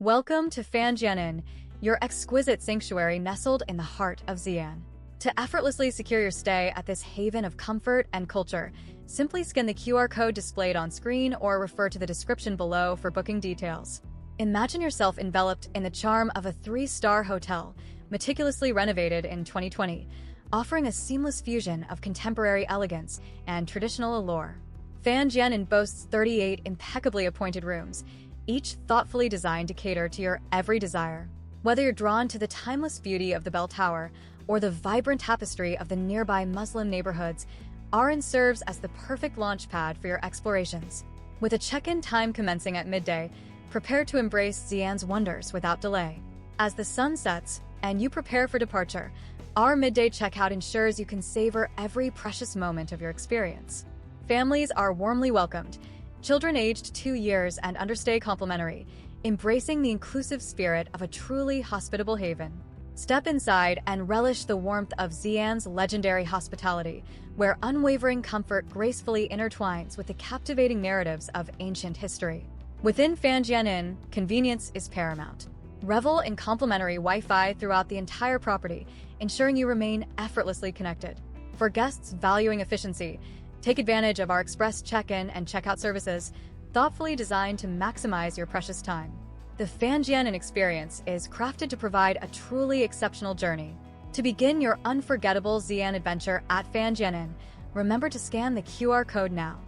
Welcome to Fanjian Inn, your exquisite sanctuary nestled in the heart of Xian. To effortlessly secure your stay at this haven of comfort and culture, simply scan the QR code displayed on screen or refer to the description below for booking details. Imagine yourself enveloped in the charm of a 3-star hotel, meticulously renovated in 2020, offering a seamless fusion of contemporary elegance and traditional allure. Fanjian Inn boasts 38 impeccably appointed rooms, each thoughtfully designed to cater to your every desire. Whether you're drawn to the timeless beauty of the bell tower or the vibrant tapestry of the nearby Muslim neighborhoods, our inn serves as the perfect launchpad for your explorations. With a check-in time commencing at midday, prepare to embrace Xian's wonders without delay. As the sun sets and you prepare for departure, our midday checkout ensures you can savor every precious moment of your experience. Families are warmly welcomed, children aged 2 years and under stay complimentary, embracing the inclusive spirit of a truly hospitable haven. Step inside and relish the warmth of Xian's legendary hospitality, where unwavering comfort gracefully intertwines with the captivating narratives of ancient history. Within Fanjian Inn, convenience is paramount. Revel in complimentary Wi-Fi throughout the entire property, ensuring you remain effortlessly connected. For guests valuing efficiency, take advantage of our express check-in and check-out services, thoughtfully designed to maximize your precious time. The Fanjian Inn experience is crafted to provide a truly exceptional journey. To begin your unforgettable Xian adventure at Fanjian Inn, remember to scan the QR code now.